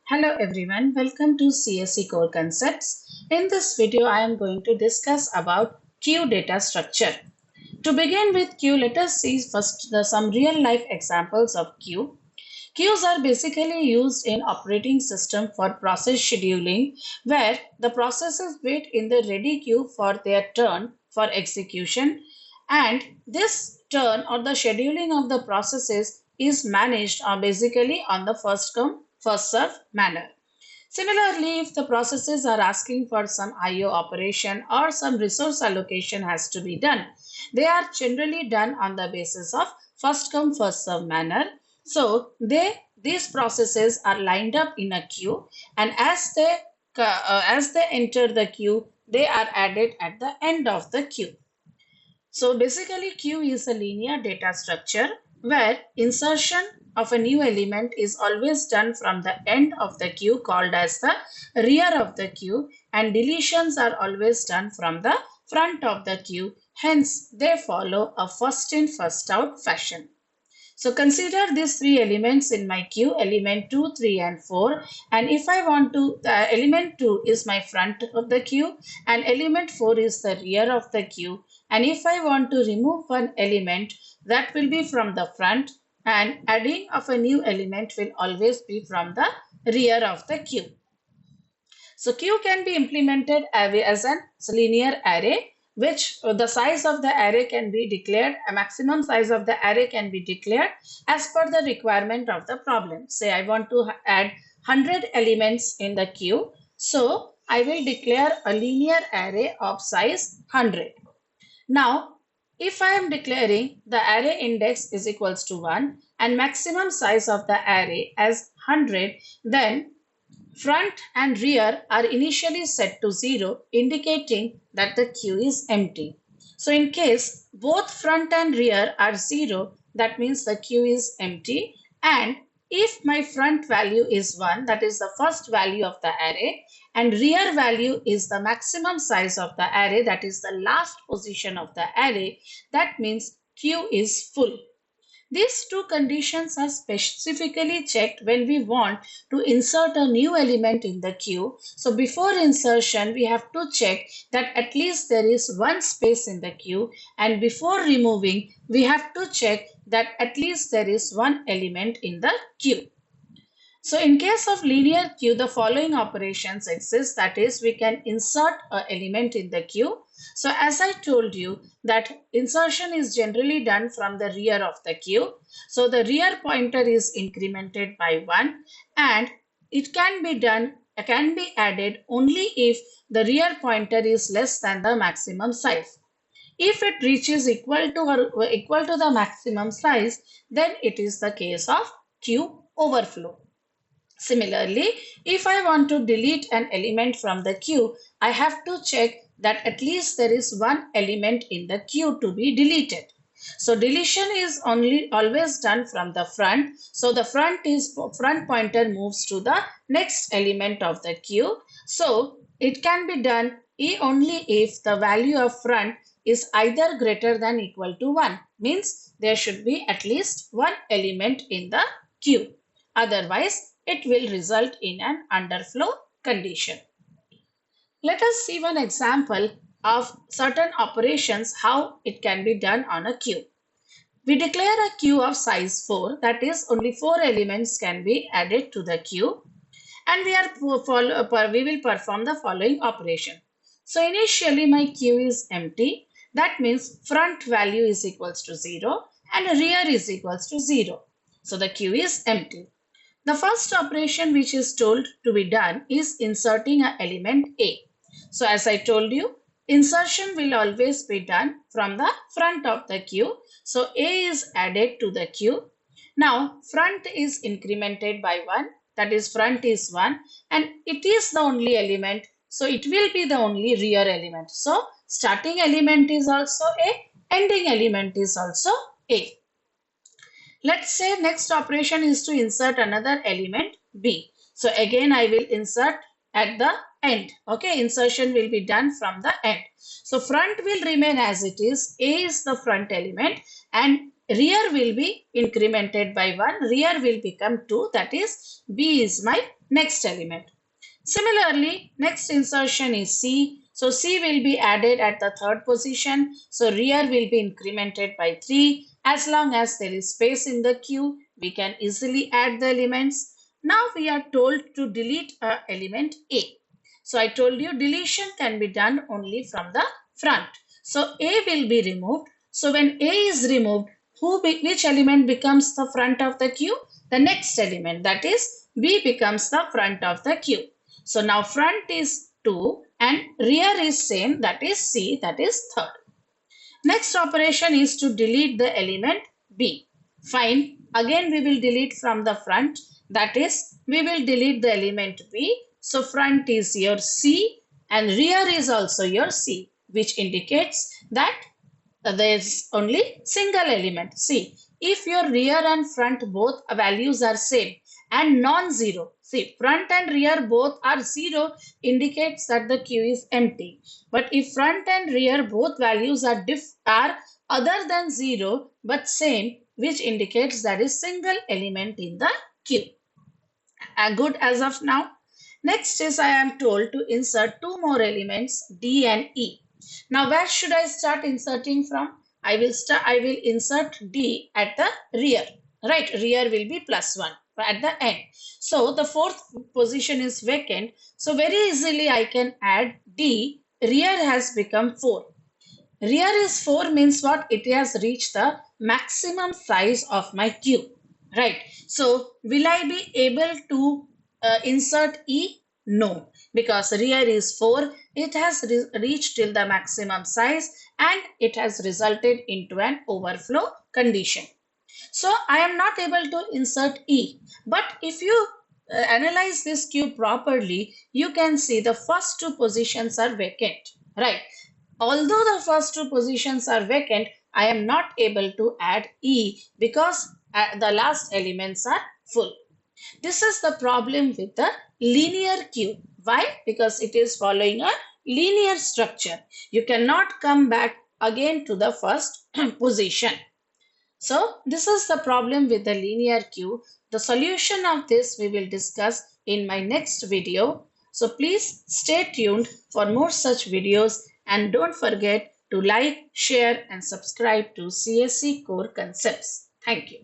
Hello everyone, welcome to CSE Core Concepts. In this video, I am going to discuss about queue data structure. To begin with queue, let us see first some real life examples of queue. Queues are basically used in operating system for process scheduling, where the processes wait in the ready queue for their turn for execution, and this turn or the scheduling of the processes is managed basically on the first come first serve manner. Similarly, if the processes are asking for some IO operation or some resource allocation has to be done, they are generally done on the basis of first come first serve manner. So these processes are lined up in a queue, and as they enter the queue, they are added at the end of the queue. So basically queue is a linear data structure where insertion of a new element is always done from the end of the queue called as the rear of the queue, and deletions are always done from the front of the queue. Hence they follow a first in first out fashion. So consider these three elements in my queue, element 2, 3 and 4. And if I want to, element 2 is my front of the queue and element 4 is the rear of the queue. And if I want to remove one element, that will be from the front, and adding of a new element will always be from the rear of the queue. So queue can be implemented as a linear array, which the size of the array can be declared, a maximum size of the array can be declared as per the requirement of the problem. Say I want to add 100 elements in the queue. So I will declare a linear array of size 100. Now, if I am declaring the array index is equals to 1 and maximum size of the array as 100, then front and rear are initially set to 0, indicating that the queue is empty. So in case both front and rear are 0, that means the queue is empty. And if my front value is 1, that is the first value of the array, and rear value is the maximum size of the array, that is the last position of the array, that means queue is full. These two conditions are specifically checked when we want to insert a new element in the queue. So before insertion, we have to check that at least there is one space in the queue, and before removing, we have to check that at least there is one element in the queue. So in case of linear queue, the following operations exist. That is, we can insert an element in the queue. So as I told you that insertion is generally done from the rear of the queue. So the rear pointer is incremented by 1, and it can be added only if the rear pointer is less than the maximum size. If it reaches equal to the maximum size, then it is the case of queue overflow. Similarly, if I want to delete an element from the queue, I have to check that at least there is one element in the queue to be deleted. So deletion is always done from the front. So the front pointer moves to the next element of the queue. So it can be done only if the value of front is either greater than equal to 1. Means there should be at least one element in the queue. Otherwise, it will result in an underflow condition. Let us see one example of certain operations, how it can be done on a queue. We declare a queue of size 4, that is only 4 elements can be added to the queue, and we will perform the following operation. So initially my queue is empty. That means front value is equals to 0 and rear is equals to 0. So the queue is empty. The first operation which is told to be done is inserting an element A. So as I told you, insertion will always be done from the front of the queue. So A is added to the queue. Now front is incremented by 1, that is front is 1, and it is the only element. So it will be the only rear element. So starting element is also A, ending element is also A. Let's say next operation is to insert another element B. So again I will insert at the end. Okay, insertion will be done from the end. So front will remain as it is. A is the front element and rear will be incremented by 1. Rear will become 2, that is B is my next element. Similarly, next insertion is C. So C will be added at the third position. So rear will be incremented by 3. As long as there is space in the queue, we can easily add the elements. Now we are told to delete a element A. So I told you deletion can be done only from the front. So A will be removed. So when A is removed, which element becomes the front of the queue? The next element, that is B, becomes the front of the queue. So now front is 2 and rear is same, that is C, that is third. Next operation is to delete the element B. Fine. Again we will delete from the front, that is we will delete the element B. So front is your C and rear is also your C, which indicates that there is only single element. See, if your rear and front both values are same and non-zero, see, front and rear both are 0, indicates that the queue is empty. But if front and rear both values are other than 0 but same, which indicates that is single element in the queue. Good as of now. Next is I am told to insert two more elements, D and E. Now where should I start inserting from? I will insert D at the rear. Right, rear will be +1 at the end. So the fourth position is vacant. So very easily I can add D. Rear has become 4. Rear is 4 means what? It has reached the maximum size of my queue. Right. So will I be able to insert E? No, because rear is 4. It has reached till the maximum size and it has resulted into an overflow condition. So I am not able to insert E. But if you analyze this queue properly, you can see the first two positions are vacant. Right. Although the first two positions are vacant, I am not able to add E because the last elements are full. This is the problem with the linear queue. Why? Because it is following a linear structure. You cannot come back again to the first position. So this is the problem with the linear queue. The solution of this we will discuss in my next video. So please stay tuned for more such videos and don't forget to like, share and subscribe to CSE Core Concepts. Thank you.